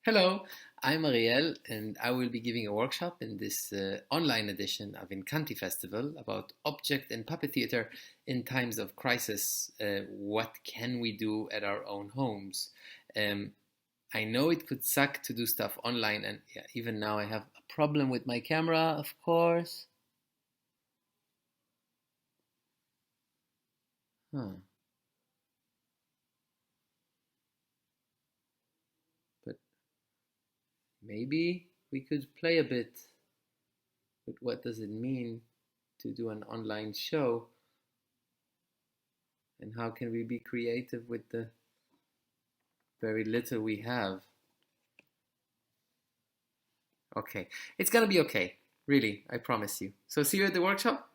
Hello, I'm Ariel, and I will be giving a workshop in this online edition of Incanti Festival about object and puppet theater in times of crisis. What can we do at our own homes? Um, I know it could suck to do stuff online, and yeah, even now I have a problem with my camera, of course. Huh. But maybe we could play a bit with what does it mean to do an online show, and how can we be creative with the very little we have. Okay, it's gonna be okay. Really, I promise you. So see you at the workshop.